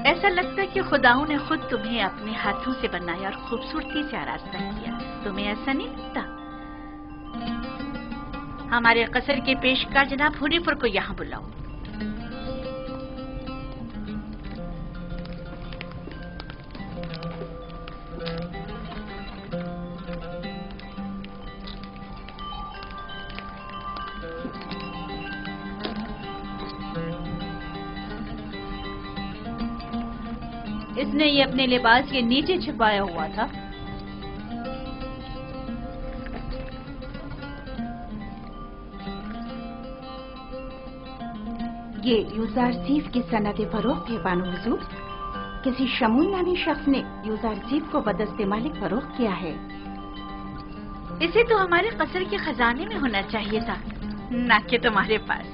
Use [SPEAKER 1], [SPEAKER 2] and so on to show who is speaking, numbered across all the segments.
[SPEAKER 1] ऐसा लगता है कि खुदाओं ने खुद तुम्हें अपने हाथों से बनाया और खूबसूरती से आरास्ता किया। तुम्हें ऐसा नहीं लगता? हमारे कसर के पेशकार जनाब हुनीफर को यहाँ बुलाओ।
[SPEAKER 2] इसने ये अपने लिबास के नीचे छिपाया हुआ था।
[SPEAKER 3] ये यूजारसीफ की सनद फरोख्त है बानो हुजूर। किसी शमून नामी शख्स ने यूजारसीफ को बदस्ते मालिक फरोख्त किया है।
[SPEAKER 1] इसे तो हमारे कसर के खजाने में होना चाहिए था, ना कि तुम्हारे पास।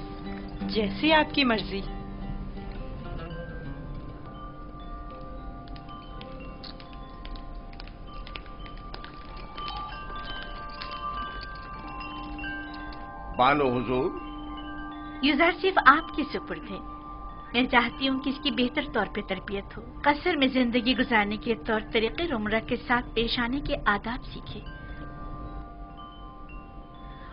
[SPEAKER 4] जैसी आपकी मर्जी।
[SPEAKER 5] बानो हुजूर,
[SPEAKER 1] यूजारसीफ आपकी सुपुर्द है। मैं चाहती हूँ कि इसकी बेहतर तौर पे तरबियत हो, कसर में जिंदगी गुजारने के तौर तरीके उम्र के साथ पेश आने के आदाब सीखे।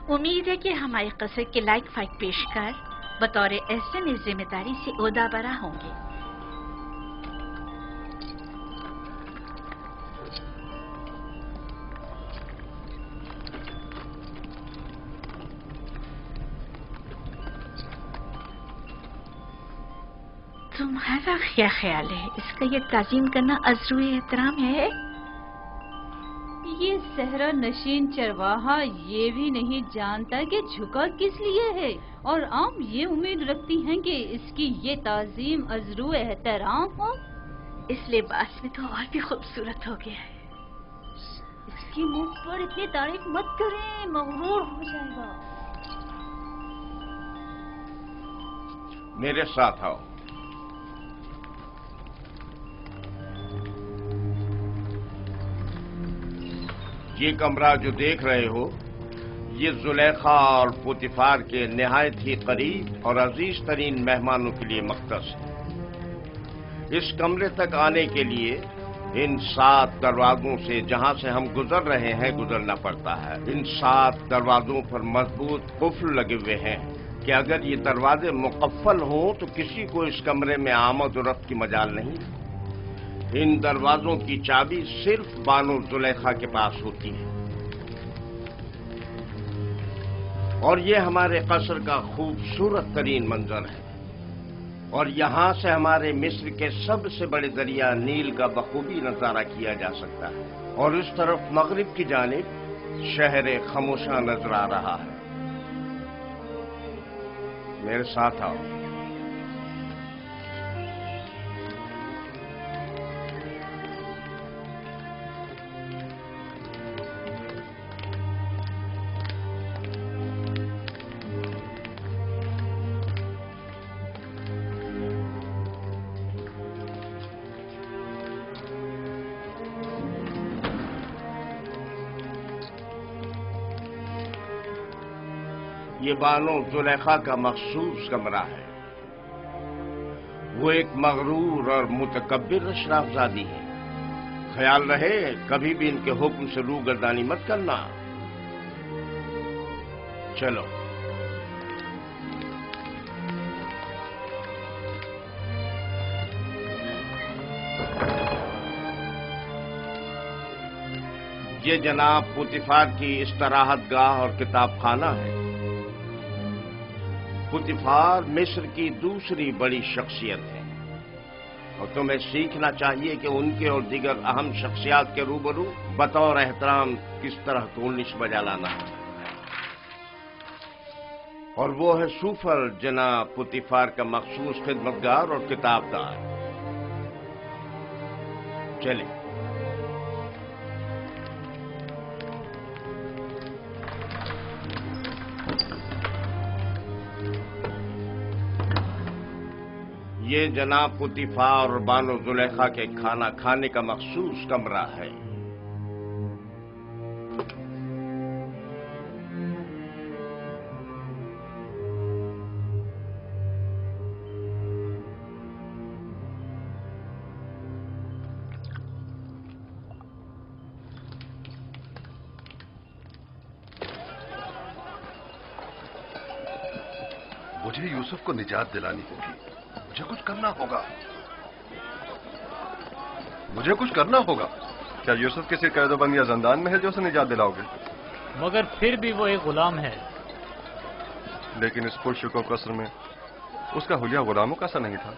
[SPEAKER 1] उम्मीद है कि हमारे कसर के लायक फाइक पेशकार बतौर एहसन इस जिम्मेदारी से ओहदा बरा होंगे। तुम्हारा क्या ख्याल है? इसका ये ताज़ीम करना अज़्रुए एहतराम है?
[SPEAKER 2] ये सहरा नशीन चरवाहा ये भी नहीं जानता कि झुका किस लिए है, और आम ये उम्मीद रखती हैं कि इसकी ये ताज़ीम अज़्रुए एहतराम हो।
[SPEAKER 1] इस लिबास में तो और भी खूबसूरत हो गया है।
[SPEAKER 2] इसकी मुंह पर इतनी तारीफ मत करें, मगरूर हो जाएगा।
[SPEAKER 5] मेरे साथ आओ। ये कमरा जो देख रहे हो, ये जुलेखा और पुतिफार के निहायत ही करीब और अजीज तरीन मेहमानों के लिए मख्तस है। इस कमरे तक आने के लिए इन 7 दरवाजों से जहां से हम गुजर रहे हैं गुजरना पड़ता है। इन 7 दरवाजों पर मजबूत कुफ्ल लगे हुए हैं कि अगर ये दरवाजे मुकफ्फल हों तो किसी को इस कमरे में आमद और रफ्त की मजाल नहीं। इन दरवाजों की चाबी सिर्फ बानो जुलेखा के पास होती है। और ये हमारे कसर का खूबसूरत तरीन मंजर है, और यहां से हमारे मिस्र के सबसे बड़े दरिया नील का बखूबी नजारा किया जा सकता है। और इस तरफ मगरिब की जानिब शहर खामोशा नजर आ रहा है। मेरे साथ आओ। ये बानो जुलेखा का मखसूस कमरा है। वो एक मगरूर और मुतकब्बिर अशराफजादी है। ख्याल रहे कभी भी इनके हुक्म से रूगर्दानी मत करना। चलो। ये जनाब पुतिफार की इस्तराहत गाह और किताब खाना है। पुतिफार मिस्र की दूसरी बड़ी शख्सियत है, और तुम्हें सीखना चाहिए कि उनके और दीगर अहम शख्सियात के रूबरू बतौर एहतराम किस तरह तोलनिश बजा लाना है। और वो है सूफर जनाब पुतिफार का मखसूस खिदमतगार और किताबदार। चले। ये जनाब पुतिफार और बानो जुलेखा के खाना खाने का मखसूस कमरा है।
[SPEAKER 4] मुझे यूसुफ को निजात दिलानी होगी। मुझे कुछ करना होगा। मुझे कुछ करना होगा। क्या यूसुफ किसी कैदोबंद या जंदान में है जो उसे निजात दिलाओगे?
[SPEAKER 6] मगर फिर भी वो एक गुलाम है।
[SPEAKER 4] लेकिन इस पुरशुको कस्र में उसका हुलिया गुलामों का सा नहीं था।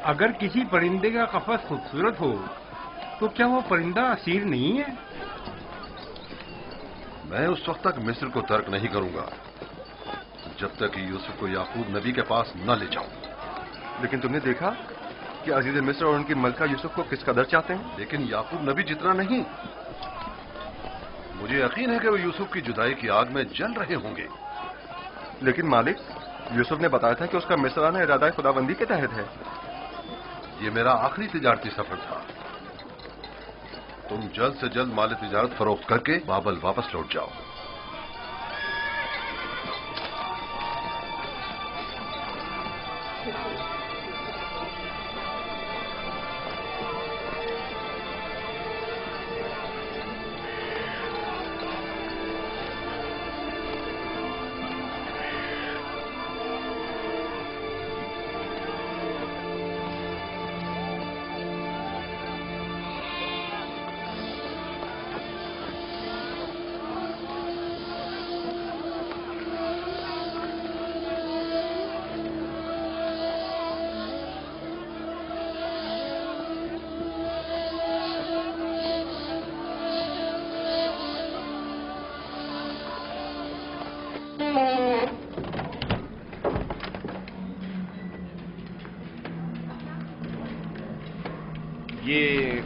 [SPEAKER 7] अगर किसी परिंदे का कफस खूबसूरत हो तो क्या वो परिंदा असीर नहीं है?
[SPEAKER 4] मैं उस वक्त तक मिस्र को तर्क नहीं करूंगा जब तक कि यूसुफ को याकूब नबी के पास न ले जाऊं। लेकिन तुमने देखा कि अजीज मिस्र और उनकी मलका यूसुफ को किस कदर चाहते हैं। लेकिन याकूब नबी जितना नहीं। मुझे यकीन है कि वो यूसुफ की जुदाई की आग में जल रहे होंगे।
[SPEAKER 8] लेकिन मालिक, यूसुफ ने बताया था कि उसका मिस्राना इरादा खुदाबंदी के तहत है।
[SPEAKER 4] ये मेरा आखिरी तिजारती सफर था। तुम जल्द से जल्द माल तिजारत फरोख्त करके बाबल वापस लौट जाओ।
[SPEAKER 5] ये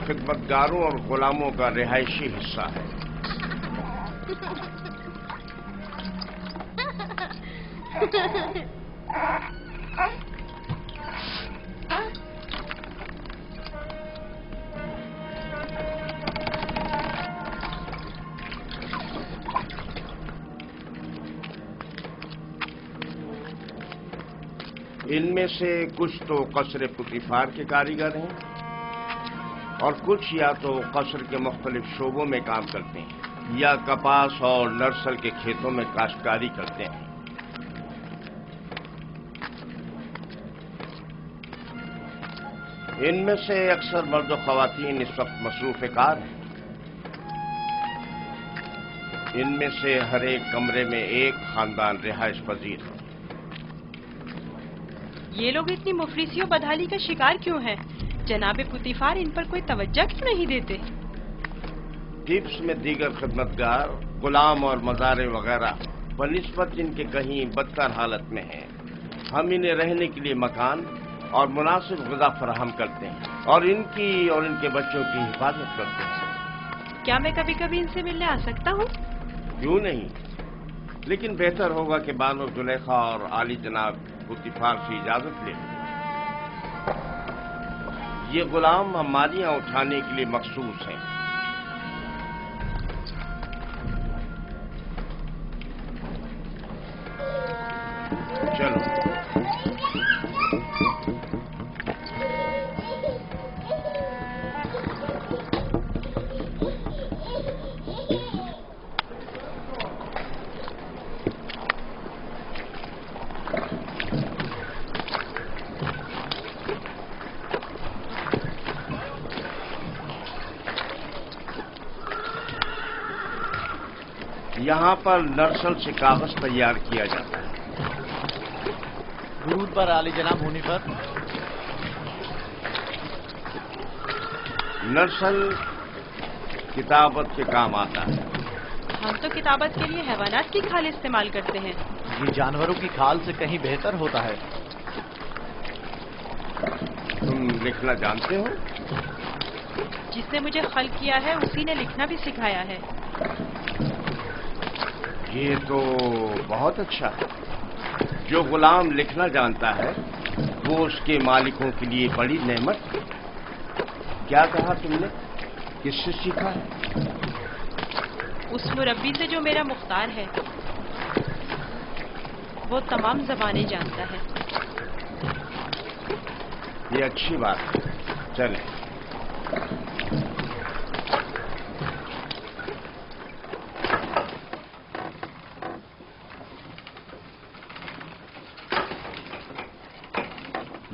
[SPEAKER 5] खिदमतगारों और गुलामों का रिहायशी हिस्सा है। इनमें से कुछ तो कसरे पुतिफार के कारीगर हैं और कुछ या तो कसर के मुख्तलिफ शोबों में काम करते हैं या कपास और नर्सल के खेतों में काश्तकारी करते हैं। इनमें से अक्सर मर्द और ख्वातीन इस वक्त मसरूफ कार हैं। इनमें से हर एक कमरे में एक खानदान रिहाइश पजीर है।
[SPEAKER 9] ये लोग इतनी मुफलिसी और बदहाली का शिकार क्यों हैं? जनाबे पुतिफार इन पर कोई तवज्जो क्यों नहीं देते?
[SPEAKER 5] टिप्स में दीगर खिदमतगार, गुलाम और मज़ारे वगैरह बनिस्बत इनके कहीं बदतर हालत में हैं। हम इन्हें रहने के लिए मकान और मुनासिब ग़िज़ा फराहम करते हैं और इनकी और इनके बच्चों की हिफाजत करते हैं।
[SPEAKER 9] क्या मैं कभी कभी इनसे मिलने आ सकता हूँ?
[SPEAKER 5] क्यों नहीं, लेकिन बेहतर होगा कि बानो जुलेखा और आली जनाब पुतिफार से इजाजत ले। ये गुलाम हमारियां उठाने के लिए मखसूस हैं। चलो। यहाँ पर नर्सल से कागज तैयार किया जाता है।
[SPEAKER 6] दुरूद पर आली जनाब होने पर।
[SPEAKER 5] नर्सल किताबत के काम आता है।
[SPEAKER 9] हम तो किताबत के लिए हैवानात की खाल इस्तेमाल करते हैं।
[SPEAKER 6] ये जानवरों की खाल से कहीं बेहतर होता है।
[SPEAKER 5] तुम लिखना जानते हो?
[SPEAKER 9] जिसने मुझे खल किया है उसी ने लिखना भी सिखाया है।
[SPEAKER 5] ये तो बहुत अच्छा है। जो गुलाम लिखना जानता है वो उसके मालिकों के लिए बड़ी नेमत है। क्या कहा तुमने? किससे सीखा है?
[SPEAKER 9] उस मुरब्बी से जो मेरा मुख्तार है। वो तमाम ज़बानें जानता है।
[SPEAKER 5] ये अच्छी बात है। चलें।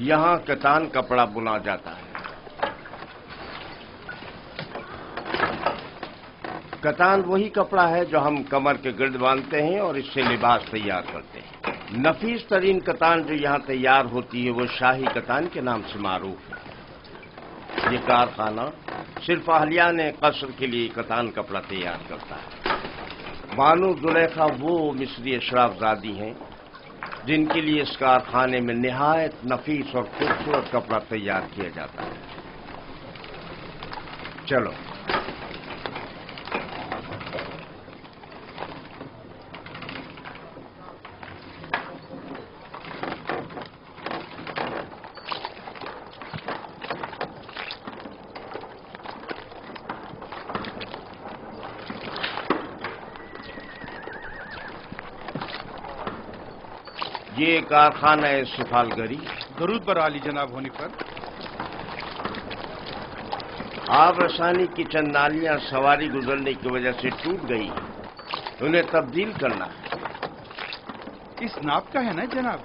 [SPEAKER 5] یہاں کتان کپڑا بنا جاتا ہے۔ کتان وہی کپڑا ہے جو ہم کمر کے گرد باندھتے ہیں اور اس سے لباس تیار کرتے ہیں۔ نفیس ترین کتان جو یہاں تیار ہوتی ہے وہ شاہی کتان کے نام سے معروف ہے۔ یہ کارخانہ صرف اہلیان قصر کے لیے کتان کپڑا تیار کرتا ہے۔ بانو زلیخا وہ مصری اشراف زادی ہیں جن کے لیے اس کارخانے میں نہایت نفیس اور خوبصورت کپڑا تیار کیا جاتا ہے۔ چلو یہ کارخانہ ہے سفالگری۔
[SPEAKER 7] درود بر عالی جناب ہونے پر
[SPEAKER 5] آب رسانی کی چند نالیاں سواری گزرنے کی وجہ سے ٹوٹ گئی، انہیں تبدیل کرنا ہے۔
[SPEAKER 7] اس ناپ کا ہے نا جناب؟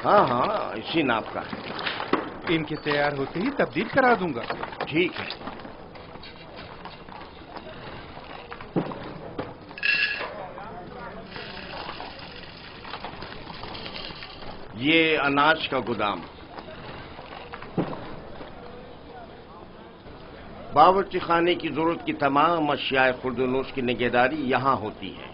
[SPEAKER 5] ہاں ہاں، اسی ناپ کا ہے۔
[SPEAKER 7] ان کے تیار ہوتے ہی تبدیل کرا دوں گا۔
[SPEAKER 5] ٹھیک ہے۔ یہ اناج کا گودام۔ باورچی خانے کی ضرورت کی تمام اشیاء خورد و نوش کی نگہداری یہاں ہوتی ہے۔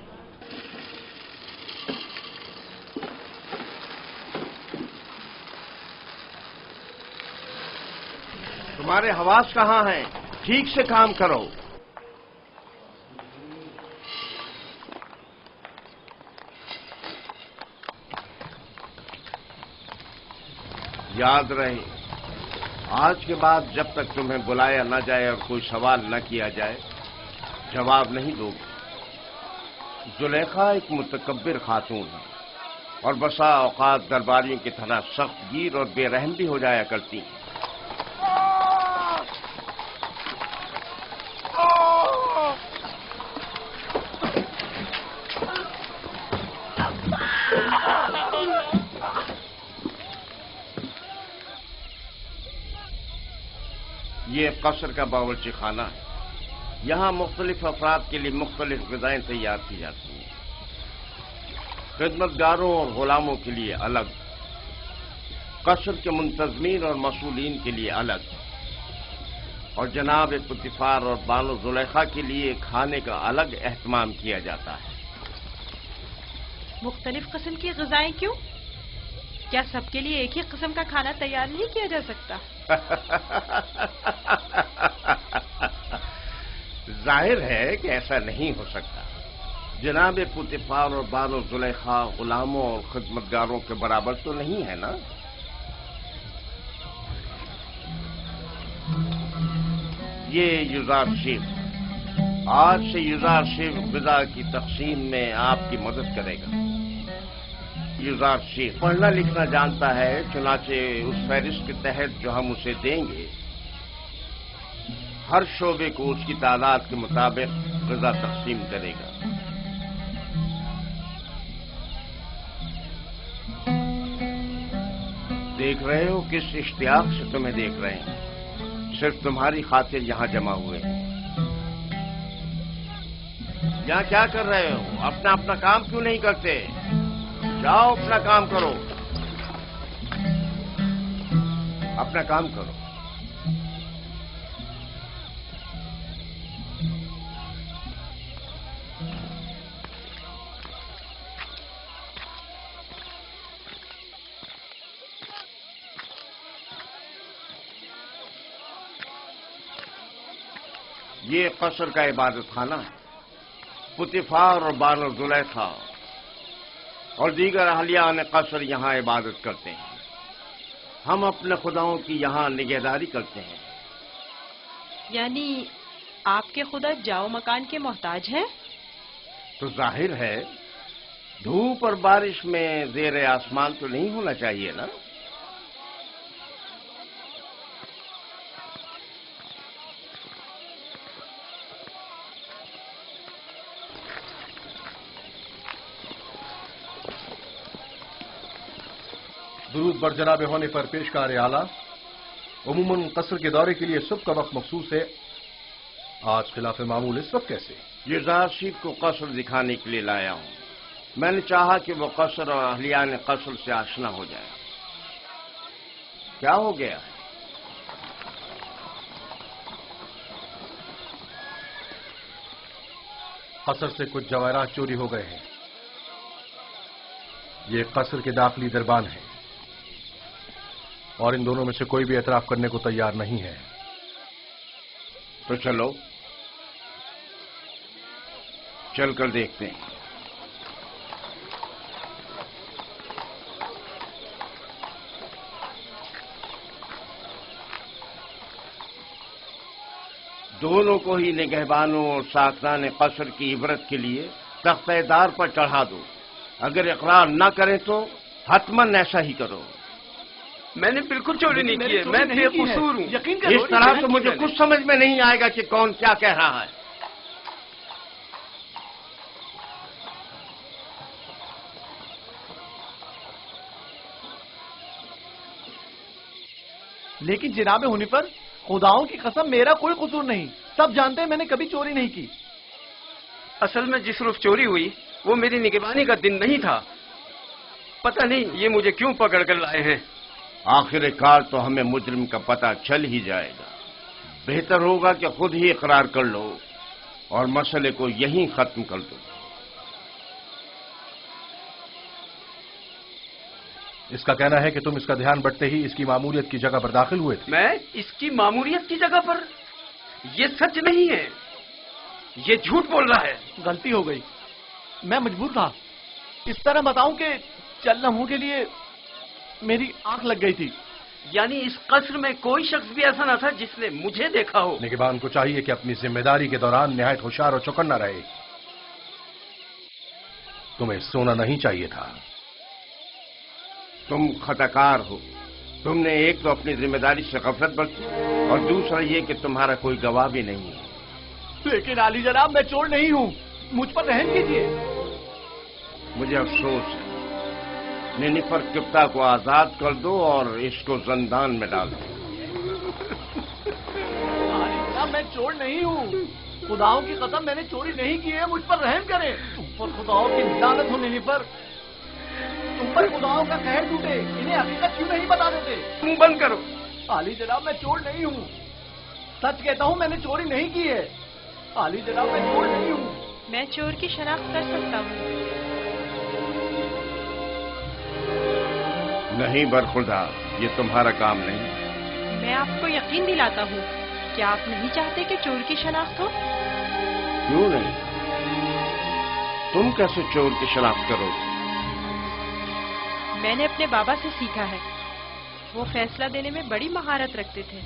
[SPEAKER 5] تمہارے حواس کہاں ہیں؟ ٹھیک سے کام کرو۔ یاد رہے، آج کے بعد جب تک تمہیں بلایا نہ جائے اور کوئی سوال نہ کیا جائے جواب نہیں دو گے۔ زلیخا ایک متکبر خاتون ہے اور بسا اوقات درباریوں کی طرح سخت گیر اور بے رحم بھی ہو جایا کرتی ہیں۔ یہ قصر کا باورچی خانہ ہے۔ یہاں مختلف افراد کے لیے مختلف غذائیں تیار کی جاتی ہیں۔ خدمت گاروں اور غلاموں کے لیے الگ، قصر کے منتظمین اور مسئولین کے لیے الگ، اور جناب پوتیفار اور بانو زلیخا کے لیے کھانے کا الگ اہتمام کیا جاتا ہے۔
[SPEAKER 9] مختلف قسم کی غذائیں کیوں؟ کیا سب کے لیے ایک ہی قسم کا کھانا تیار نہیں کیا جا سکتا؟
[SPEAKER 5] ظاہر ہے کہ ایسا نہیں ہو سکتا۔ جناب پوتیفار اور بانو زلیخا غلاموں اور خدمتگاروں کے برابر تو نہیں ہے نا؟ یہ یوزار شیف، آج سے یوزار شیف غذا کی تقسیم میں آپ کی مدد کرے گا۔ یوزار شیف پڑھنا لکھنا جانتا ہے، چنانچہ اس فہرست کے تحت جو ہم اسے دیں گے ہر شعبے کو اس کی تعداد کے مطابق غذا تقسیم کرے گا۔ دیکھ رہے ہو کس اشتیاق سے تمہیں دیکھ رہے ہیں، صرف تمہاری خاطر یہاں جمع ہوئے ہیں۔ یہاں کیا کر رہے ہو؟ اپنا کام کیوں نہیں کرتے؟ جاؤ اپنا کام کرو، اپنا کام کرو۔ یہ قصر کا عبادت خانہ ہے۔ پوتیفار اور بانو زلیخا اور دیگر اہلیان قصر یہاں عبادت کرتے ہیں۔ ہم اپنے خداؤں کی یہاں نگہداری کرتے ہیں۔
[SPEAKER 9] یعنی آپ کے خدا جاؤ مکان کے محتاج ہیں؟
[SPEAKER 5] تو ظاہر ہے دھوپ اور بارش میں زیر آسمان تو نہیں ہونا چاہیے نا؟
[SPEAKER 10] درود بر جناب ہونے پر پیشکار اعلیٰ، عموماً قصر کے دورے کے لیے صبح کا وقت مخصوص ہے، آج خلاف معمول اس وقت کیسے؟
[SPEAKER 5] یزار شیف کو قصر دکھانے کے لیے لایا ہوں۔ میں نے چاہا کہ وہ قصر اور اہلیان قصر سے آشنا ہو جائے۔ کیا ہو گیا ہے؟
[SPEAKER 10] قصر سے کچھ جواہرات چوری ہو گئے ہیں۔ یہ قصر کے داخلی دربان ہیں اور ان دونوں میں سے کوئی بھی اعتراف کرنے کو تیار نہیں ہے۔
[SPEAKER 5] تو چلو چل کر دیکھتے ہیں۔ دونوں کو ہی نگہبانوں اور ساکنان قصر کی عبرت کے لیے تختہ دار پر چڑھا دو۔ اگر اقرار نہ کریں تو حتماً ایسا ہی کرو۔
[SPEAKER 11] میں نے بالکل چوری نہیں کی ہے، میں بے قصور ہوں۔
[SPEAKER 5] اس طرح تو مجھے کچھ سمجھ میں نہیں آئے گا کہ کون کیا کہہ رہا ہے۔
[SPEAKER 6] لیکن جناب ہنیفر، خداؤں کی قسم میرا کوئی قصور نہیں، سب جانتے ہیں میں نے کبھی چوری نہیں کی۔
[SPEAKER 11] اصل میں جس روز چوری ہوئی وہ میری نگہبانی کا دن نہیں تھا، پتہ نہیں یہ مجھے کیوں پکڑ کر لائے ہیں۔
[SPEAKER 5] آخر کار تو ہمیں مجرم کا پتہ چل ہی جائے گا۔ بہتر ہوگا کہ خود ہی اقرار کر لو اور مسئلے کو یہیں ختم کر دو۔
[SPEAKER 10] اس کا کہنا ہے کہ تم اس کا دھیان بٹتے ہی اس کی ماموریت کی جگہ پر داخل ہوئے تھے۔
[SPEAKER 11] میں اس کی ماموریت کی جگہ پر؟ یہ سچ نہیں ہے، یہ جھوٹ بول رہا ہے۔
[SPEAKER 6] غلطی ہو گئی، میں مجبور تھا۔ اس طرح بتاؤں کہ چند لمحوں کے لیے میری آنکھ لگ گئی تھی۔
[SPEAKER 11] یعنی اس قصر میں کوئی شخص بھی ایسا نہ تھا جس نے مجھے دیکھا ہو؟
[SPEAKER 10] نگہبان کو چاہیے کہ اپنی ذمہ داری کے دوران نہایت ہوشیار اور چوکنا رہے۔ تمہیں سونا نہیں چاہیے تھا۔
[SPEAKER 5] تم خطاکار ہو۔ تم نے ایک تو اپنی ذمہ داری سے غفلت برتی اور دوسرا یہ کہ تمہارا کوئی گواہ بھی نہیں ہے۔
[SPEAKER 6] لیکن عالی جناب میں چور نہیں ہوں، مجھ پر رحم کیجیے۔
[SPEAKER 5] مجھے افسوس ہے۔ نینیفر کپتا کو آزاد کر دو اور اس کو زندان میں ڈال دو۔
[SPEAKER 6] عالی جناب میں چور نہیں ہوں، خداؤں کی قسم میں نے چوری نہیں کی ہے، مجھ پر رحم کریں۔ تم پر خداؤں کی لعنت ہو نینیفر، تم پر خداؤں کا قہر ٹوٹے، انہیں حقیقت کیوں نہیں بتا دیتے؟
[SPEAKER 11] منہ بند کرو۔
[SPEAKER 6] عالی جناب میں چور نہیں ہوں، سچ کہتا ہوں میں نے چوری نہیں کی ہے۔ عالی جناب میں چور نہیں ہوں۔
[SPEAKER 9] میں چور کی شناخت کر سکتا ہوں۔
[SPEAKER 5] نہیں برخدا، یہ تمہارا کام نہیں۔
[SPEAKER 9] میں آپ کو یقین دلاتا ہوں، کیا آپ نہیں چاہتے کہ چور کی شناخت ہو؟
[SPEAKER 5] کیوں نہیں؟ تم کیسے چور کی شناخت کرو گے؟
[SPEAKER 9] میں نے اپنے بابا سے سیکھا ہے، وہ فیصلہ دینے میں بڑی مہارت رکھتے تھے۔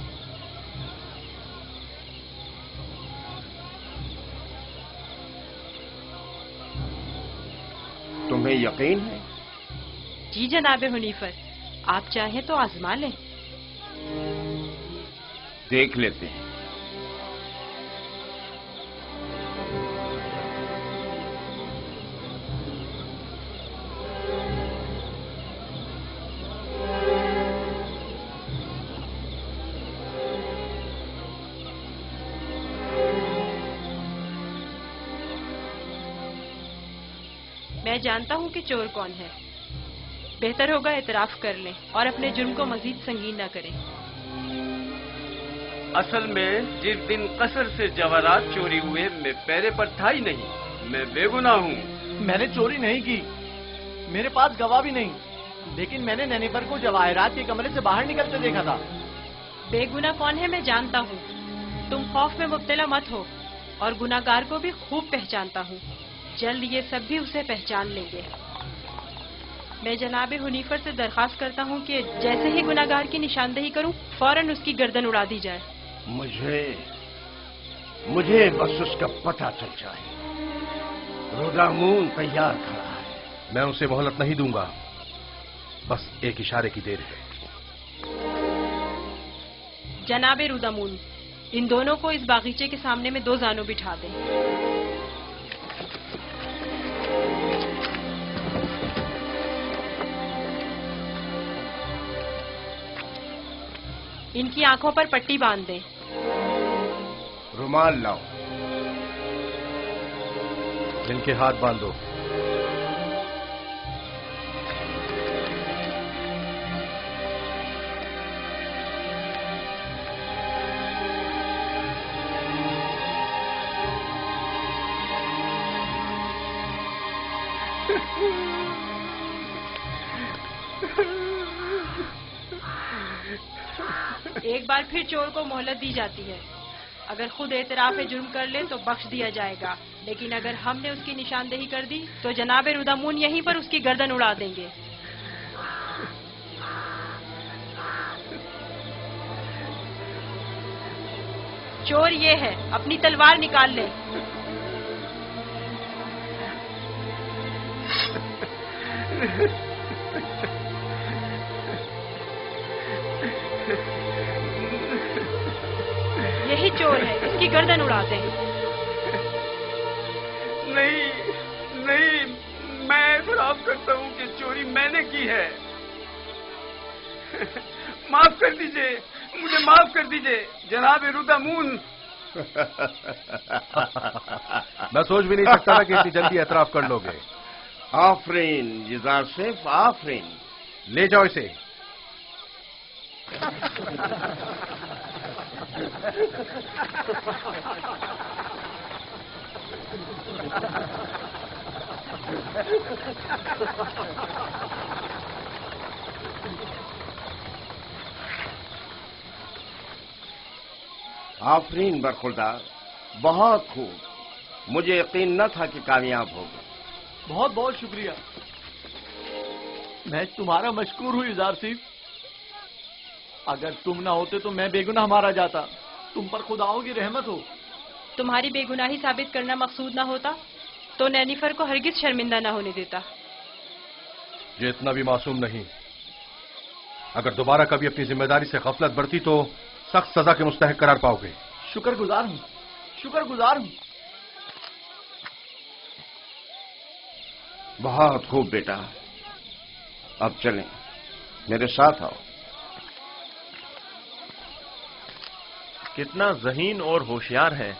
[SPEAKER 5] تمہیں یقین ہے؟
[SPEAKER 9] جی جناب حنیفر، آپ چاہیں تو آزما لیں۔
[SPEAKER 5] دیکھ لیتے ہیں۔
[SPEAKER 9] میں جانتا ہوں کہ چور کون ہے، بہتر ہوگا اعتراف کر لیں اور اپنے جرم کو مزید سنگین نہ کریں۔
[SPEAKER 11] اصل میں جس دن قصر سے جواہرات چوری ہوئے میں پیرے پر تھا ہی نہیں، میں بے گناہ ہوں۔
[SPEAKER 6] میں نے چوری نہیں کی، میرے پاس گواہ بھی نہیں، لیکن میں نے نینیفر کو جواہرات کے کمرے سے باہر نکلتے دیکھا تھا۔
[SPEAKER 9] بے گناہ کون ہے میں جانتا ہوں، تم خوف میں مبتلا مت ہو، اور گناہگار کو بھی خوب پہچانتا ہوں، جلد یہ سب بھی اسے پہچان لیں گے۔ میں جناب حنیفر سے درخواست کرتا ہوں کہ جیسے ہی گناہگار کی نشاندہی کروں فوراً اس کی گردن اڑا دی جائے۔
[SPEAKER 5] مجھے بس اس کا پتہ چل جائے۔ رودامون تیار کھڑا ہے۔
[SPEAKER 10] میں اسے مہلت نہیں دوں گا، بس ایک اشارے کی دیر ہے۔
[SPEAKER 9] جناب رودامون، ان دونوں کو اس باغیچے کے سامنے میں 2 زانوں بٹھا دیں۔ इनकी आंखों पर पट्टी बांध दें।
[SPEAKER 5] रुमाल लाओ।
[SPEAKER 10] इनके हाथ बांधो।
[SPEAKER 9] एक बार फिर चोर को मोहलत दी जाती है। अगर खुद एतराफ़ जुर्म कर ले तो बख्श दिया जाएगा, लेकिन अगर हमने उसकी निशानदेही कर दी तो जनाब रुदामून यहीं पर उसकी गर्दन उड़ा देंगे। चोर ये है, अपनी तलवार निकाल ले। यही चोर है, इसकी गर्दन उड़ाते हैं।
[SPEAKER 11] नहीं नहीं, मैं एतराफ करता हूँ कि चोरी मैंने की है। माफ कर दीजिए, मुझे माफ कर दीजिए जनाब रुदामून।
[SPEAKER 10] मैं सोच भी नहीं सकता था कि इतनी जल्दी एतराफ कर लोगे।
[SPEAKER 5] आफरीन युज़ार सेफ, आफरीन।
[SPEAKER 10] ले जाओ इसे।
[SPEAKER 5] आफरीन बरखुरदार, बहुत खूब। मुझे यकीन न था कि कामयाब होगा।
[SPEAKER 6] बहुत बहुत शुक्रिया। मैं तुम्हारा मशकूर हूँ युज़ार सिफ। अगर तुम ना होते तो मैं बेगुनाह मारा जाता। तुम पर खुदाओं की रहमत हो।
[SPEAKER 9] तुम्हारी बेगुनाही साबित करना मकसूद ना होता तो नैनीफर को हरगिज शर्मिंदा ना होने देता।
[SPEAKER 10] ये इतना भी मासूम नहीं। अगर दोबारा कभी अपनी जिम्मेदारी से गफलत बरती तो सख्त सजा के मुस्तहिक करार पाओगे।
[SPEAKER 6] शुक्रगुजार हूँ, शुक्रगुजार हूँ।
[SPEAKER 5] बहुत खूब बेटा, अब चलें, मेरे साथ आओ।
[SPEAKER 12] कितना ज़हीन और होशियार है।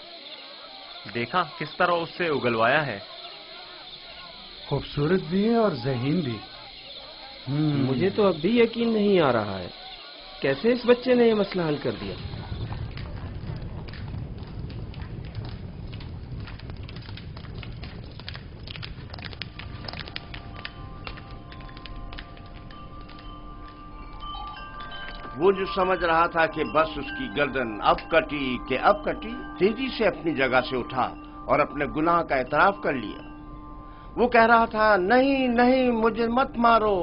[SPEAKER 12] देखा किस तरह उससे उगलवाया है।
[SPEAKER 13] खूबसूरत भी है और ज़हीन भी।
[SPEAKER 14] मुझे तो अब भी यकीन नहीं आ रहा है कैसे इस बच्चे ने ये मसला हल कर दिया।
[SPEAKER 5] वो जो समझ रहा था कि बस उसकी गर्दन अब कटी कि अब कटी, तेजी से अपनी जगह से उठा और अपने गुनाह का एतराफ कर लिया। वो कह रहा था, नहीं नहीं, मुझे मत मारो।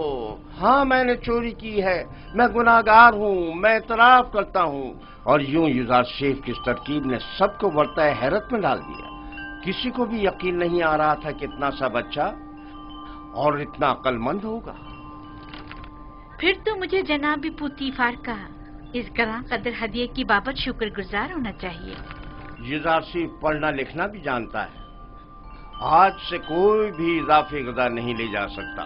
[SPEAKER 5] हाँ, मैंने चोरी की है, मैं गुनाहगार हूँ, मैं एतराफ करता हूँ। और यूं युज़ार सेफ की इस तरकीब ने सबको बरताए हैरत में डाल दिया। किसी को भी यकीन नहीं आ रहा था कि इतना सा बच्चा और इतना अक्लमंद होगा।
[SPEAKER 1] फिर तो मुझे जनाब पुतीफार का इस गरां कदर हदिये की बाबत शुक्रगुजार होना चाहिए।
[SPEAKER 5] युज़ार सेफ पढ़ना लिखना भी जानता है। आज से कोई भी इजाफी गदा नहीं ले जा सकता।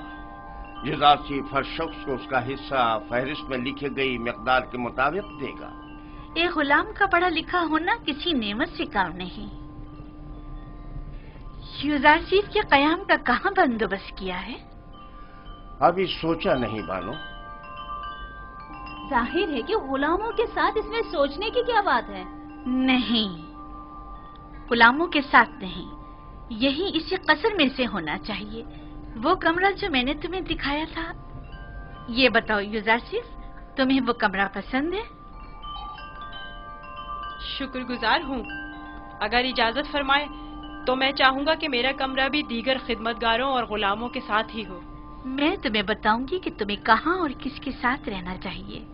[SPEAKER 5] युज़ार सेफ हर शख्स को उसका हिस्सा फहरिस्त में लिखी गई मिकदार के मुताबिक देगा।
[SPEAKER 1] एक गुलाम का पढ़ा लिखा होना किसी नेमत से काम नहीं। युज़ार सेफ के कयाम का कहाँ बंदोबस्त किया है?
[SPEAKER 5] अभी सोचा नहीं बानो।
[SPEAKER 2] जाहिर है कि गुलामों के साथ इसमें सोचने की क्या बात है।
[SPEAKER 1] नहीं, गुलामों के साथ नहीं, यही इसी कसर में से होना चाहिए। वो कमरा जो मैंने तुम्हें दिखाया था। ये बताओ युज़ार सेफ, तुम्हें वो कमरा पसंद है?
[SPEAKER 9] शुक्रगुजार हूँ। अगर इजाजत फरमाए तो मैं चाहूंगा कि मेरा कमरा भी दीगर खिदमतगारों और गुलामों के साथ ही हो।
[SPEAKER 1] मैं तुम्हें बताऊंगी कि तुम्हें कहाँ और किसके साथ रहना चाहिए।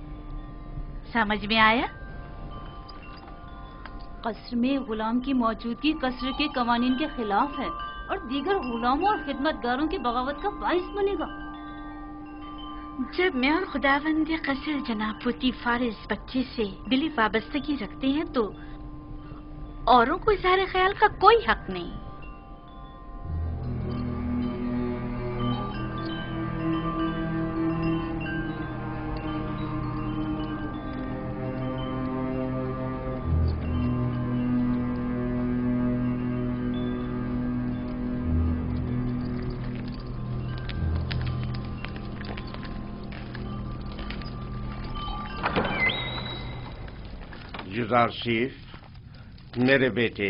[SPEAKER 1] समझ में आया?
[SPEAKER 2] कसर में गुलाम की मौजूदगी कसर के कवानीन के खिलाफ है और दीगर गुलामों और खिदमतगारों की बगावत का बाइस बनेगा।
[SPEAKER 1] जब मैं और खुदावंद कसर जनाब पुतीफार इस बच्चे से दिली वाबस्तगी रखते हैं तो औरों को इज़हार ख्याल का कोई हक नहीं।
[SPEAKER 5] युजारशीफ मेरे बेटे,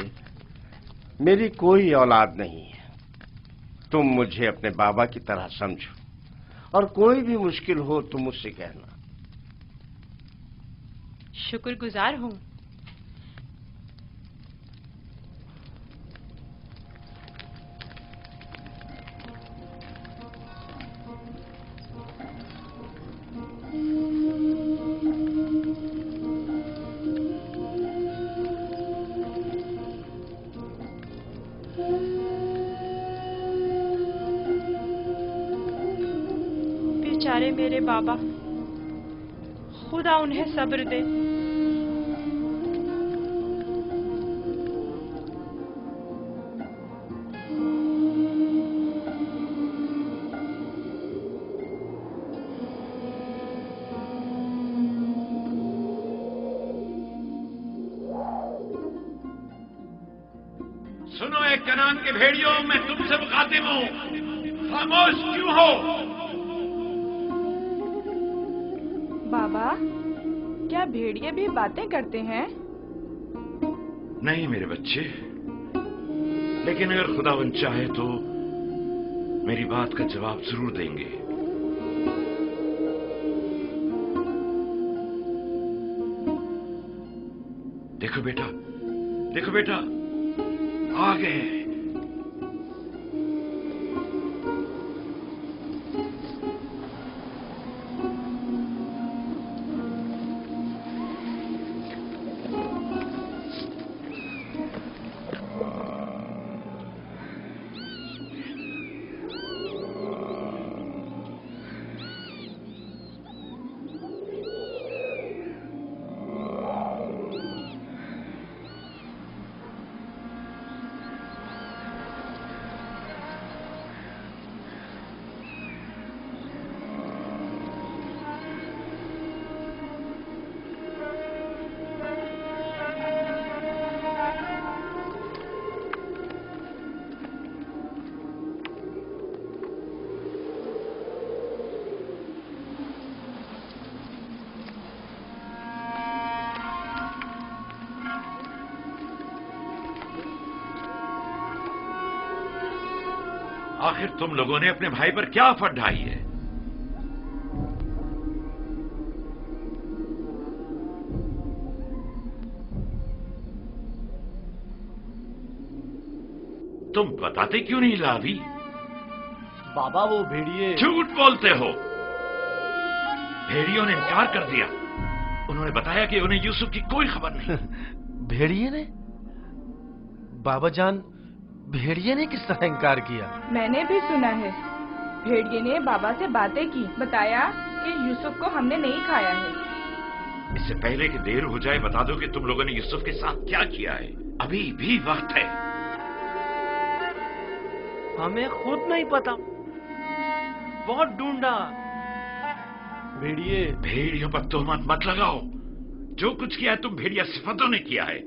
[SPEAKER 5] मेरी कोई औलाद नहीं है। तुम मुझे अपने बाबा की तरह समझो और कोई भी मुश्किल हो तो मुझसे कहना।
[SPEAKER 9] शुक्रगुजार हूँ। बेचारे मेरे बाबा, खुदा उन्हें सब्र दे।
[SPEAKER 13] सुनो एक कनान के भेड़ियों, मैं तुमसे मुखातिब हूं, खामोश क्यों हो?
[SPEAKER 15] बाबा, क्या भेड़िए भी बातें करते हैं?
[SPEAKER 13] नहीं मेरे बच्चे, लेकिन अगर खुदावन चाहे तो मेरी बात का जवाब जरूर देंगे। देखो बेटा, देखो बेटा, आ गए। आखिर तुम लोगों ने अपने भाई पर क्या आफत ढाई है? तुम बताते क्यों नहीं लावी?
[SPEAKER 6] बाबा वो भेड़िए।
[SPEAKER 13] झूठ बोलते हो। भेड़ियों ने इनकार कर दिया। उन्होंने बताया कि उन्हें यूसुफ की कोई खबर नहीं।
[SPEAKER 16] भेड़िए ने? बाबा जान, भेड़िए ने किस तरह इनकार किया?
[SPEAKER 15] मैंने भी सुना है। भेड़िए ने बाबा से बातें की, बताया कि यूसुफ को हमने नहीं खाया है।
[SPEAKER 13] इससे पहले कि देर हो जाए बता दो कि तुम लोगों ने यूसुफ के साथ क्या किया है। अभी भी वक्त है।
[SPEAKER 14] हमें खुद नहीं पता, बहुत ढूंढा।
[SPEAKER 13] भेड़ियों पर तोहमत मत लगाओ। जो कुछ किया है तुम भेड़िया सिफतों ने किया है।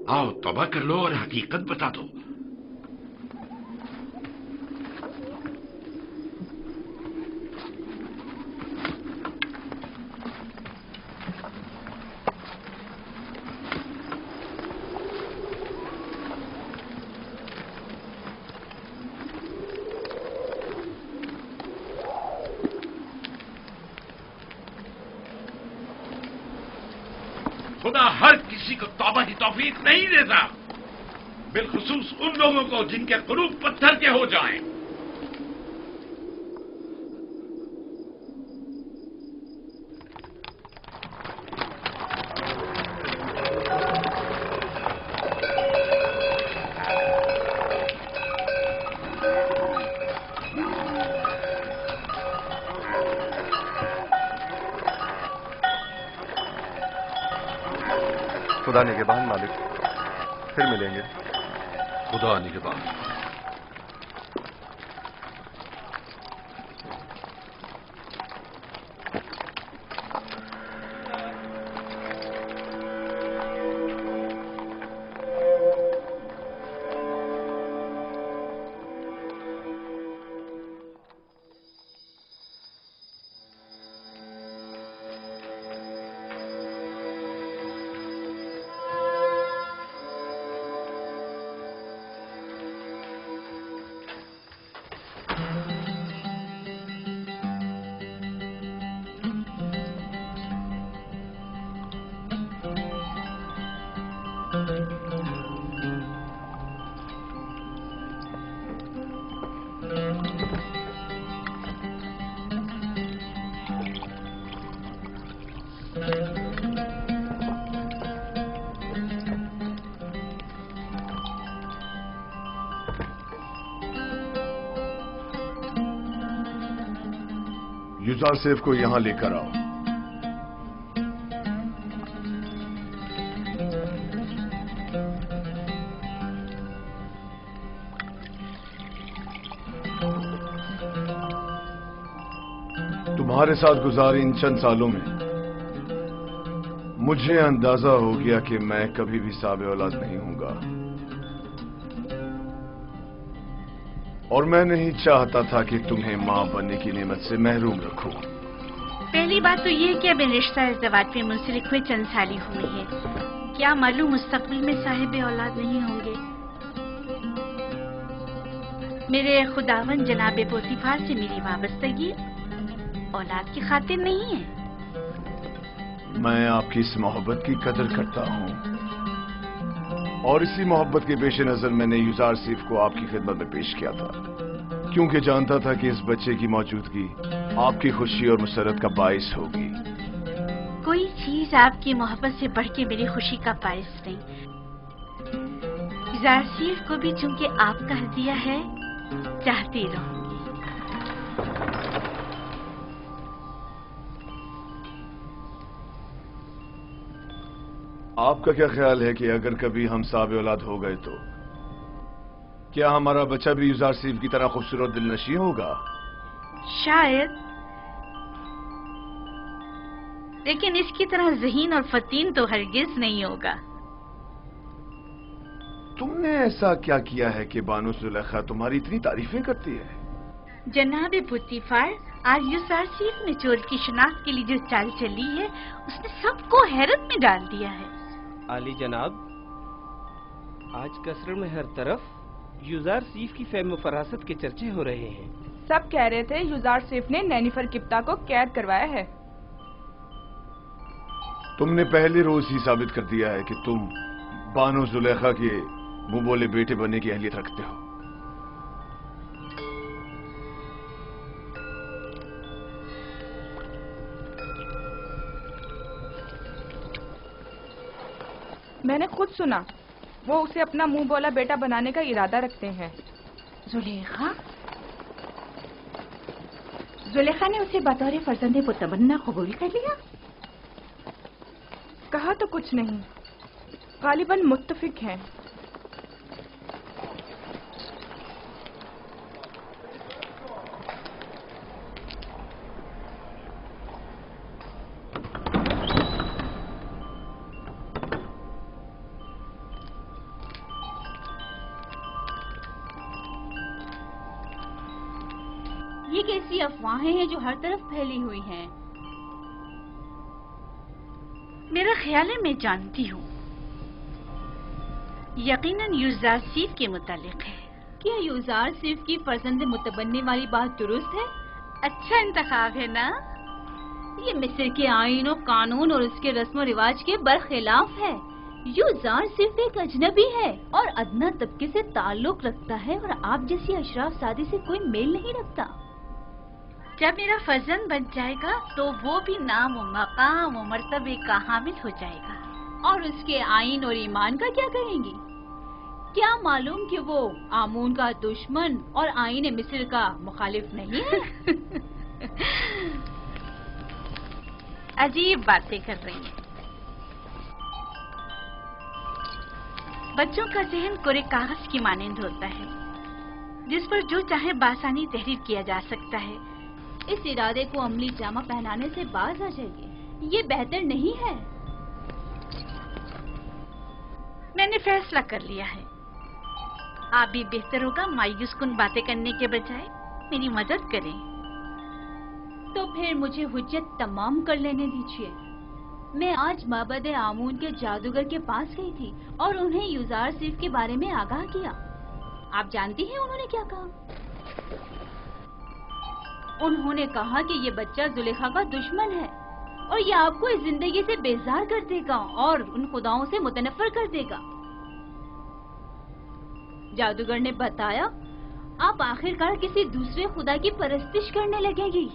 [SPEAKER 13] आओ तौबा कर लो और हकीकत बता दो। खुदा हर किसी को तौबा की तौफीक नहीं देता, बिलखुसूस उन लोगों को जिनके कुलूब पत्थर के हो जाएं।
[SPEAKER 8] खुदा निगहबान मालिक, फिर मिलेंगे।
[SPEAKER 4] खुदा निगहबान।
[SPEAKER 17] युजारसेफ को यहां लेकर आओ। तुम्हारे साथ गुजारे इन चंद सालों में मुझे अंदाजा हो गया कि मैं कभी भी साबे औलाद नहीं हूंगा, और मैं नहीं चाहता था कि तुम्हें मां बनने की नेमत से महरूम रखूं।
[SPEAKER 1] पहली बात तो ये कि अब रिश्ता इज़्ज़वाज पे मुंसलिक हुए चंद साल ही हुए हैं। क्या मालूम मुस्तकबिल में साहिब औलाद नहीं होंगे। मेरे खुदावन जनाब पोतीफार से मेरी वाबस्तगी औलाद की खातिर नहीं है।
[SPEAKER 17] मैं आपकी इस मोहब्बत की कदर करता हूं, और इसी मोहब्बत के पेश नजर मैंने युजारसेफ को आपकी खिदमत में पेश किया था, क्योंकि जानता था कि इस बच्चे की मौजूदगी आपकी खुशी और मुसरत का बाइस होगी।
[SPEAKER 1] कोई चीज आपकी मोहब्बत से बढ़ के मेरी खुशी का बाइस नहीं। युजारसेफ को भी चूंकि आपका हदिया है, चाहती रहूंगी।
[SPEAKER 17] आपका क्या ख्याल है कि अगर कभी हम साबे औलाद हो गए तो क्या हमारा बच्चा भी युजारसेफ की तरह खूबसूरत दिलनशी होगा?
[SPEAKER 1] शायद, लेकिन इसकी तरह ज़हीन और फतीन तो हरगिज नहीं होगा।
[SPEAKER 17] तुमने ऐसा क्या किया है कि बानो जुलेखा तुम्हारी इतनी तारीफें करती है?
[SPEAKER 1] जनाब पुतीफार, आज युजारसेफ ने चोर की शनाख्त के लिए जो चाल चली है, उसने सबको हैरत में डाल दिया है।
[SPEAKER 14] आली जनाब, आज कसर में हर तरफ युजारसेफ की फेम फरासत के चर्चे हो रहे हैं।
[SPEAKER 15] सब कह रहे थे युजारसेफ ने नैनीफर किप्ता को कैद करवाया है।
[SPEAKER 17] तुमने पहले रोज ही साबित कर दिया है कि तुम बानो जुलेखा के मुंह बोले बेटे बनने की अहलियत रखते हो।
[SPEAKER 15] मैंने खुद सुना, वो उसे अपना मुंह बोला बेटा बनाने का इरादा रखते हैं।
[SPEAKER 3] जुलेखा? जुलेखा ने उसे बतौर फर्जंदे मुतमन्ना कबूल कर लिया?
[SPEAKER 15] कहा तो कुछ नहीं, गालिबन मुत्तफिक हैं।
[SPEAKER 2] ये कैसी अफवाहें हैं जो हर तरफ फैली हुई हैं?
[SPEAKER 1] मेरा ख्याल है मैं जानती हूँ। यकीनन युजारसेफ के मुतालिक है।
[SPEAKER 2] क्या युजारसेफ की फर्जंद मुतबन्ने वाली बात दुरुस्त है?
[SPEAKER 1] अच्छा इंतखाब है ना?
[SPEAKER 2] ये मिस्र के आईन और कानून और उसके रस्म और रिवाज के बरखिलाफ है। युजारसेफ एक अजनबी है और अदना तबके से ताल्लुक रखता है, और आप जैसी अशराफ सादी से कोई मेल नहीं रखता।
[SPEAKER 1] जब मेरा फर्जंद बन जाएगा तो वो भी नाम और मकाम और मर्तबे का हामिल हो जाएगा।
[SPEAKER 2] और उसके आईन और ईमान का क्या करेंगी? क्या मालूम कि वो आमून का दुश्मन और आईन मिस्र का मुखालिफ नहीं है?
[SPEAKER 1] अजीब बातें कर रही हैं। बच्चों का जहन कोरे कागज की मानंद होता है, जिस पर जो चाहे बासानी तहरीर किया जा सकता है।
[SPEAKER 2] इस इरादे को अमली जामा पहनाने से बाज आ जाइए, ये बेहतर नहीं है।
[SPEAKER 1] मैंने फैसला कर लिया है। आप भी बेहतर होगा मायूस कुन बातें करने के बजाय मेरी मदद करें।
[SPEAKER 2] तो फिर मुझे हुज्जत तमाम कर लेने दीजिए। मैं आज माबद आमून के जादूगर के पास गई थी और उन्हें युजारसेफ के बारे में आगाह किया। आप जानती हैं उन्होंने क्या कहा? उन्होंने कहा कि ये बच्चा जुलेखा का दुश्मन है और ये आपको इस जिंदगी से बेजार कर देगा और उन खुदाओं से मुतनफर कर देगा। जादूगर ने बताया, आप आखिरकार किसी दूसरे खुदा की परस्तिश करने लगेगी।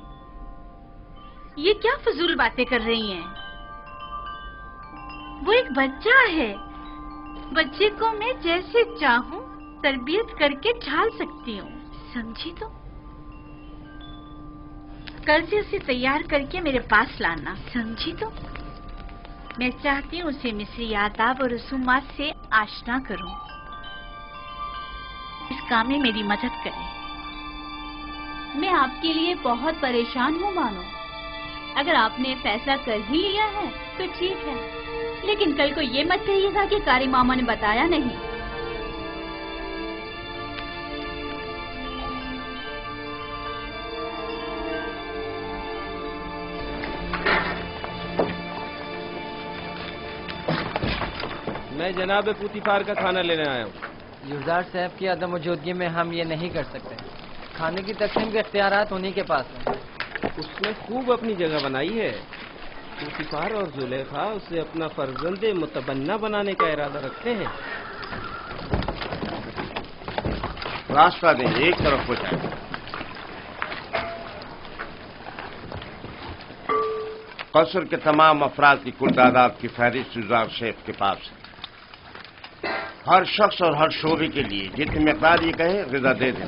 [SPEAKER 1] ये क्या फजूल बातें कर रही हैं? वो एक बच्चा है। बच्चे को मैं जैसे चाहूं तरबियत करके ढाल सकती हूँ, समझी? तो कल से उसे तैयार करके मेरे पास लाना, समझी? तो मैं चाहती हूँ उसे मिस्री आदाब और रसूमात से आशना करूँ। इस काम में मेरी मदद करे।
[SPEAKER 2] मैं आपके लिए बहुत परेशान हूँ मानो। अगर आपने फैसला कर ही लिया है तो ठीक है, लेकिन कल को ये मत कहिएगा कि कारी मामा ने बताया नहीं।
[SPEAKER 14] मैं जनाब पुतिफार का खाना लेने आया हूँ।
[SPEAKER 18] युजार साहब की अदम मौजूदगी में हम ये नहीं कर सकते। खाने की तकसीम के इख्तियारात उन्हीं के पास हैं।
[SPEAKER 14] उसने खूब अपनी जगह बनाई है। पुतिफार और जुलेखा उसे अपना फर्जंद मुतबन्ना बनाने का इरादा रखते हैं।
[SPEAKER 5] रास्ता दें, एक तरफ हो जाए। कसर के तमाम अफराद की कुल तादाद की फहरिस्त युजार शेख के पास है। हर शख्स और हर शोबे के लिए जितनी मिकदार ये कहे ग़िज़ा दे दें।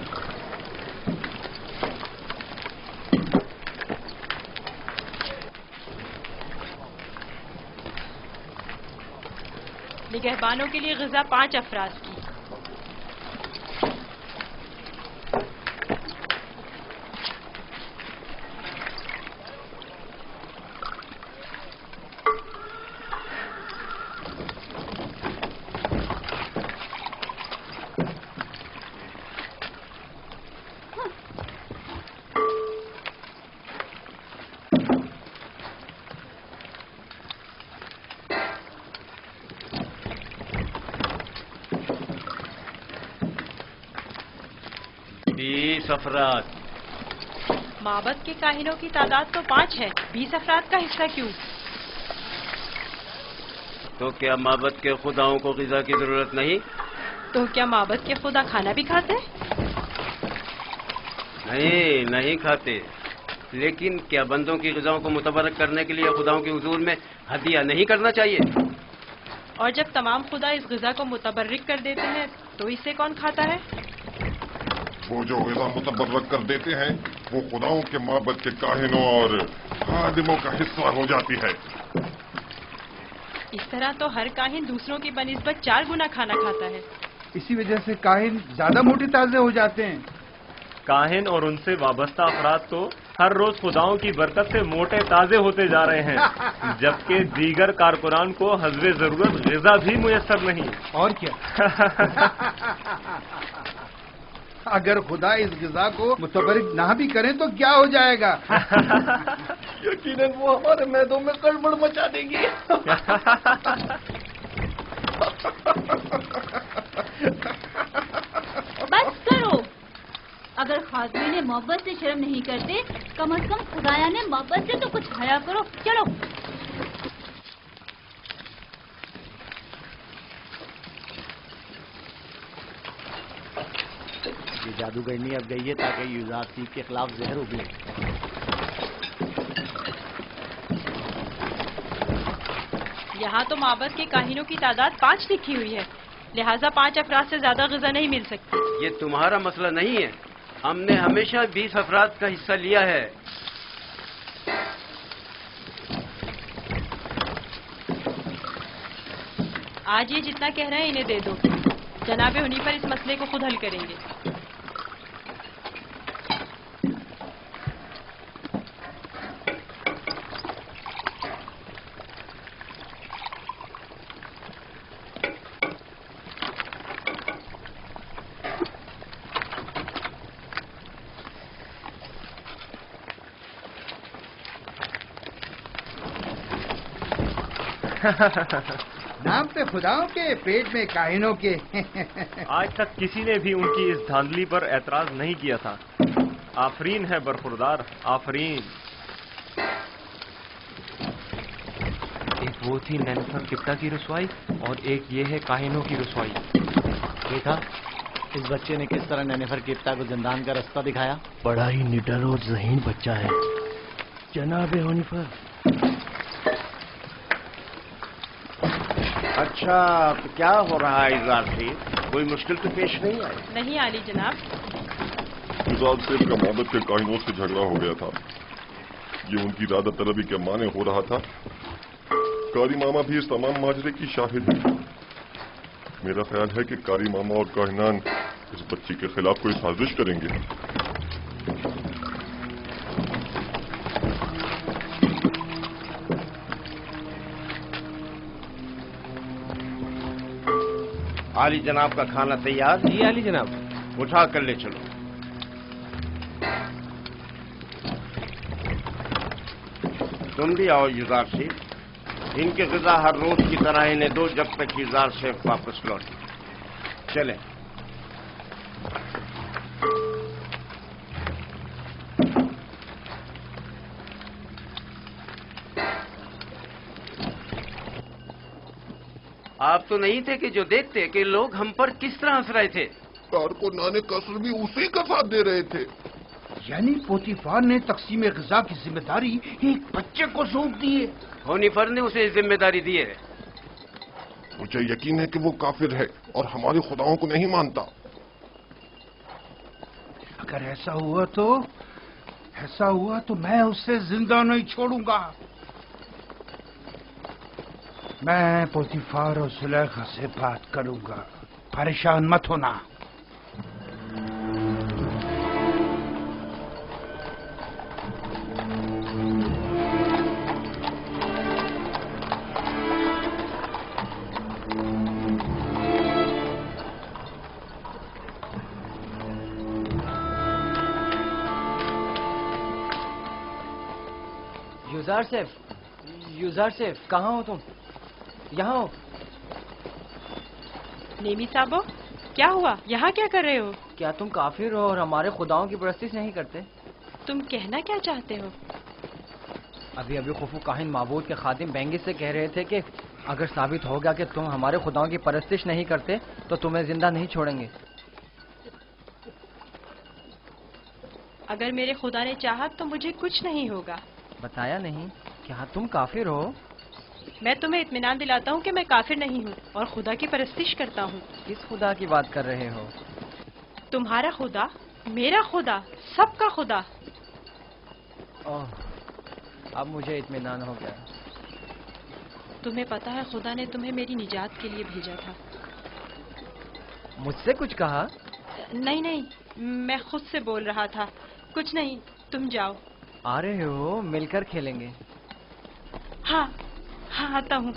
[SPEAKER 9] निगहबानों के लिए ग़िज़ा 5 अफराद की।
[SPEAKER 12] अफराद।
[SPEAKER 9] माबद के काहिनों की तादाद तो 5 है, 20 अफराद का हिस्सा क्यों?
[SPEAKER 11] तो क्या माबद के खुदाओं को ग़िज़ा की जरूरत नहीं?
[SPEAKER 9] तो क्या माबद के खुदा खाना भी खाते?
[SPEAKER 11] नहीं, नहीं खाते। लेकिन क्या बंदों की ग़िज़ाओं को मुतबरक करने के लिए खुदाओं के हुजूर में हदिया नहीं करना चाहिए?
[SPEAKER 9] और जब तमाम खुदा इस ग़िज़ा को मुतबर्रिक कर देते हैं तो इसे कौन खाता है?
[SPEAKER 19] वो जो ग़िज़ा मुतबर्रक कर देते हैं वो खुदाओं के माबद के काहिनों और खादिमों का हिस्सा हो जाती है।
[SPEAKER 9] इस तरह तो हर काहिन दूसरों की बनिस्बत 4 गुना खाना खाता है।
[SPEAKER 20] इसी वजह से काहिन ज्यादा मोटे ताजे हो जाते हैं।
[SPEAKER 12] काहिन और उनसे वाबस्ता अफराद तो हर रोज खुदाओं की बरकत से मोटे ताजे होते जा रहे हैं, जबकि दीगर कारकुनान को हस्बे जरूरत ग़िज़ा भी मुयस्सर नहीं।
[SPEAKER 20] और क्या अगर खुदा इस ग़िज़ा को मुतबर्रिक ना भी करें तो क्या हो जाएगा?
[SPEAKER 6] यकीनन वो हमारे मैदों में गड़बड़ मचा देंगी।
[SPEAKER 2] बस करो। अगर खादमी ने मोहब्बत से शर्म नहीं करते, कम से कम खुदाया ने मोहब्बत से तो कुछ हया करो। चलो।
[SPEAKER 6] ये जादूगरनी अब गई है ताकि युजार सीफ के खिलाफ जहर उगले।
[SPEAKER 9] यहाँ तो माबद के काहिनों की तादाद 5 लिखी हुई है, लिहाजा 5 अफराद से ज्यादा ग़िज़ा नहीं मिल सकती।
[SPEAKER 11] ये तुम्हारा मसला नहीं है। हमने हमेशा 20 अफराद का हिस्सा लिया है।
[SPEAKER 9] आज ये जितना कह रहे हैं इन्हें दे दो। जनाबे उन्हीं पर इस मसले को खुद हल करेंगे।
[SPEAKER 20] नाम पे खुदाओं के, पेट में काहिनों के।
[SPEAKER 12] आज तक किसी ने भी उनकी इस धांधली पर एतराज नहीं किया था। आफरीन है बरखुरदार, आफरीन। एक वो थी नैनफर किप्ता की रसवाई और एक ये है काहिनों की रसवाई।
[SPEAKER 6] देखा इस बच्चे ने किस तरह नैनेफर किप्ता को जिंदान का रास्ता दिखाया।
[SPEAKER 16] बड़ा ही निडर और ज़हीन बच्चा है जनाब हनीफा।
[SPEAKER 5] अच्छा, तो क्या हो रहा है युजार सेफ? कोई मुश्किल तो पेश नहीं आई?
[SPEAKER 9] नहीं आली जनाब।
[SPEAKER 19] युजार सेफ का माबद के काहिनों से झगड़ा हो गया था। ये उनकी इरादा तलबी के माने हो रहा था। कारी मामा भी इस तमाम माजरे की शाहिद है। मेरा ख्याल है कि कारी मामा और काहिनान इस बच्ची के खिलाफ कोई साजिश करेंगे।
[SPEAKER 5] आली जनाब का खाना तैयार?
[SPEAKER 14] जी आली जनाब।
[SPEAKER 5] उठा कर ले चलो। तुम भी आओ युजार शेख। इनके ग़िज़ा हर रोज की तरह इन्हें दो जब तक युजार शेख वापस लौटे। चले।
[SPEAKER 11] आप तो नहीं थे कि जो देखते कि लोग हम पर किस तरह हंस रहे थे।
[SPEAKER 19] कारकुनाने कसर भी उसी का साथ दे रहे थे।
[SPEAKER 20] यानी पोतीफार ने तकसीम ग़िज़ा की जिम्मेदारी एक बच्चे को सौंप दी है।
[SPEAKER 11] होनीफर ने उसे जिम्मेदारी दी है।
[SPEAKER 19] मुझे यकीन है कि वो काफिर है और हमारे खुदाओं को नहीं मानता।
[SPEAKER 20] अगर ऐसा हुआ तो मैं उसे जिंदा नहीं छोड़ूंगा। मैं पोतीफार और सुलेखा से बात करूंगा, परेशान मत होना।
[SPEAKER 18] युजार सेफ, कहाँ हो तुम? यहाँ हो।
[SPEAKER 9] नेमी साहब, क्या हुआ? यहाँ क्या कर रहे हो?
[SPEAKER 18] क्या तुम काफिर हो और हमारे खुदाओं की परस्तिश नहीं करते?
[SPEAKER 9] तुम कहना क्या चाहते हो?
[SPEAKER 18] अभी खुफू काहिन माबूद के खादिम बेंगिस से कह रहे थे कि अगर साबित हो गया कि तुम हमारे खुदाओं की परस्तिश नहीं करते तो तुम्हें जिंदा नहीं छोड़ेंगे।
[SPEAKER 9] अगर मेरे खुदा ने चाहा तो मुझे कुछ नहीं होगा।
[SPEAKER 18] बताया नहीं? क्या तुम काफिर हो?
[SPEAKER 9] मैं तुम्हें इत्मीनान दिलाता हूँ कि मैं काफिर नहीं हूँ और खुदा की परस्तिश करता हूँ।
[SPEAKER 18] किस खुदा की बात कर रहे हो?
[SPEAKER 9] तुम्हारा खुदा, मेरा खुदा, सबका खुदा।
[SPEAKER 18] ओह, अब मुझे इत्मीनान हो गया।
[SPEAKER 9] तुम्हें पता है खुदा ने तुम्हें मेरी निजात के लिए भेजा था।
[SPEAKER 18] मुझसे कुछ कहा?
[SPEAKER 9] नहीं, मैं खुद से बोल रहा था। कुछ नहीं, तुम जाओ।
[SPEAKER 18] आ रहे हो? मिलकर खेलेंगे।
[SPEAKER 9] हाँ, आता हूँ।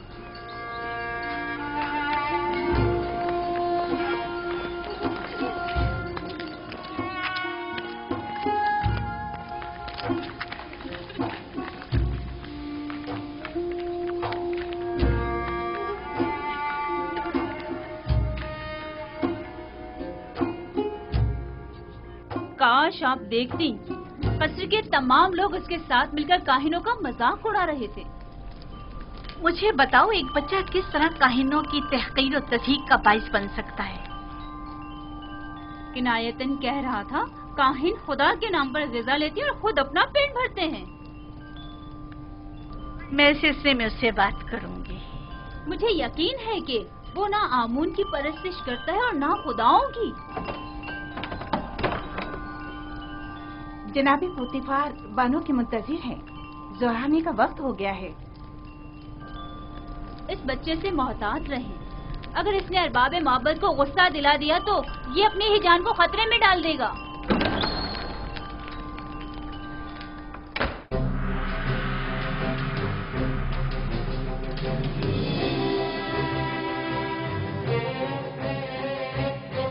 [SPEAKER 2] काश आप देखती, कस्र के तमाम लोग उसके साथ मिलकर काहिनों का मजाक उड़ा रहे थे।
[SPEAKER 1] मुझे बताओ, एक बच्चा किस तरह काहिनों की तहकीर और तज़हीक का बाइस बन सकता है?
[SPEAKER 2] किनायतन कह रहा था, काहिन खुदा के नाम पर ग़िज़ा लेते और खुद अपना पेट भरते हैं।
[SPEAKER 1] मैं इस सिलसिले में उससे बात करूंगी।
[SPEAKER 2] मुझे यकीन है कि वो ना आमून की परस्तिश करता है और ना खुदाओं की।
[SPEAKER 3] जनाबे पोतीफार बानो के मुंतजिर हैं। ज़ोहराने का वक्त हो गया है।
[SPEAKER 2] इस बच्चे से मोहतात रहें। अगर इसने अरबाब माबद को गुस्सा दिला दिया तो ये अपनी ही जान को खतरे में डाल देगा।